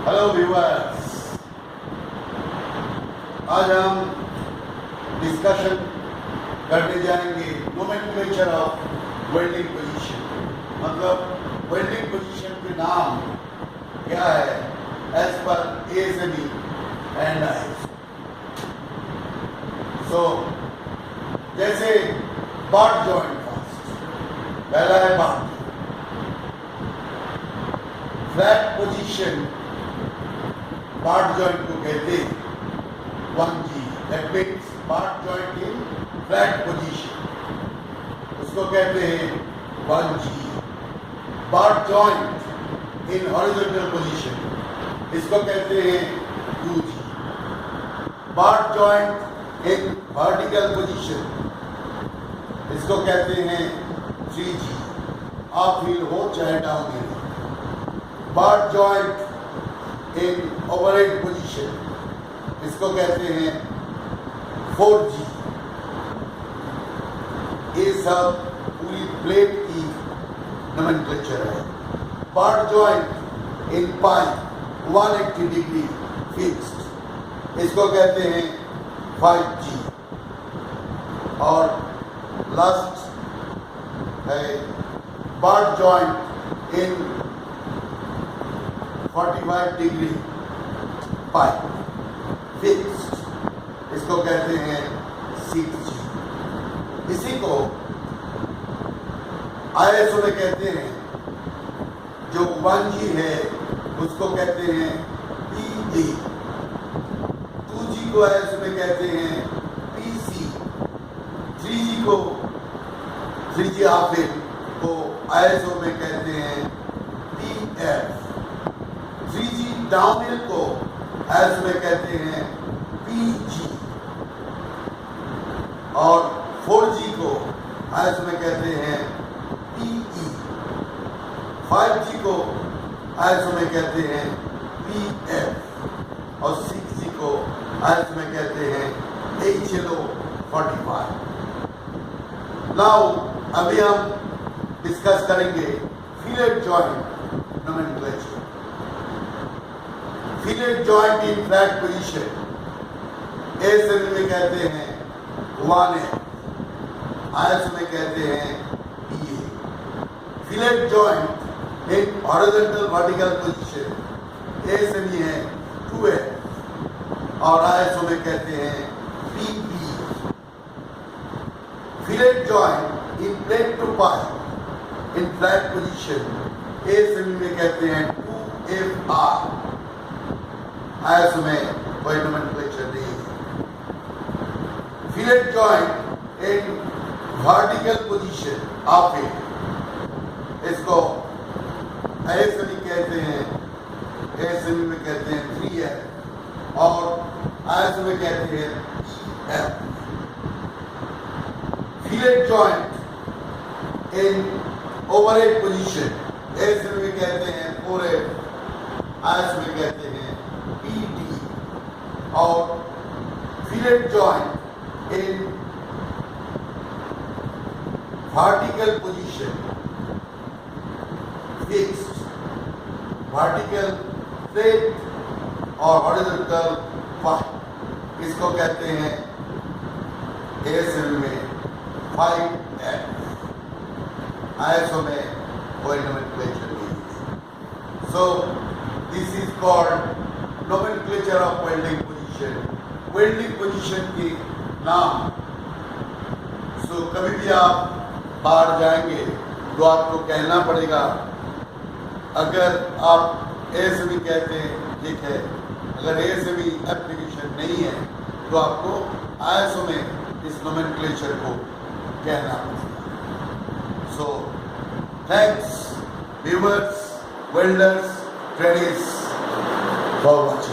Hello viewers, आज हम discussion करने जाएंगे नोमेनक्लेचर ऑफ वेल्डिंग पोजीशन। मतलब वेल्डिंग पोजीशन के नाम क्या है as per ASME and ISO। सो जैसे बाट जॉइंट फर्स्ट, पहला है बाट फ्लैट पोजीशन। बाट जॉइंट को कहते हैं 1G, दैट मीन्स बाट जॉइंट इन फ्लैट पोजीशन, उसको कहते हैं 1G। बाट जॉइंट इन हॉरिजॉन्टल पोजीशन, इसको कहते हैं 2G। बाट जॉइंट इन वर्टिकल पोजीशन, इसको कहते हैं 3G। आप व्हील हो चाहे डाउन व्हील। बाट जॉइंट इन ओवरहेड पोजीशन, इसको कहते हैं 4G। ये सब पूरी प्लेट की नोमेनक्लेचर है। बाट जॉइंट इन पाइप 180 डिग्री फिक्स्ड, इसको कहते हैं 5G। और लास्ट है बाट जॉइंट इन 45 डिग्री पाइप फिक्स्ड, इसको कहते हैं 6G। इसी को ISO में कहते हैं, जो 1G है उसको कहते हैं PD, 2G को ISO में कहते हैं PC, 3G को 3G हाफ को ISO में कहते हैं PF, 3G डाउनहिल को ISO में कहते हैं PG, और 4G को ISO में कहते हैं PE, 5G को ISO में कहते हैं PF, और 6G को ISO में कहते हैं HLO 45। नाउ अभी हम डिस्कस करेंगे fillet joint nomenclature. Fillet joint इन फ्लैट पोजीशन ASME में कहते हैं 1F, ISO में कहते हैं PA। Fillet joint in horizontal vertical position ASME है 2F, और ISO में कहते हैं PB। Fillet joint in plate to pipe in flat position ASME में कहते हैं 2FR, ISO में कोई नोमेनक्लेचर नहीं है। Fillet joint in vertical position of it, इसको ASME कहते हैं, ASME में कहते हैं 3F, और ISO में कहते हैं EF। फिलेट जॉइंट इन ओवरहेड पोजीशन ASME में कहते हैं 4F, ISO में कहते हैं PD, और fillet joint in vertical position fixed, vertical plate और हॉरिजॉन्टल पाइप, इसको कहते हैं ASME में 5F, ISO में कोई नोमेनक्लेचर नहीं है। So this is called nomenclature of welding position. Welding position के नाम। सो कभी भी आप बाहर जाएंगे तो आपको कहना पड़ेगा, अगर आप ASME कहते हैं ठीक है, अगर ASME एप्लीकेशन नहीं है तो आपको ISO में इस नोमेनक्लेचर को कहना पड़ेगा। So thanks viewers, welders, trainees for watching.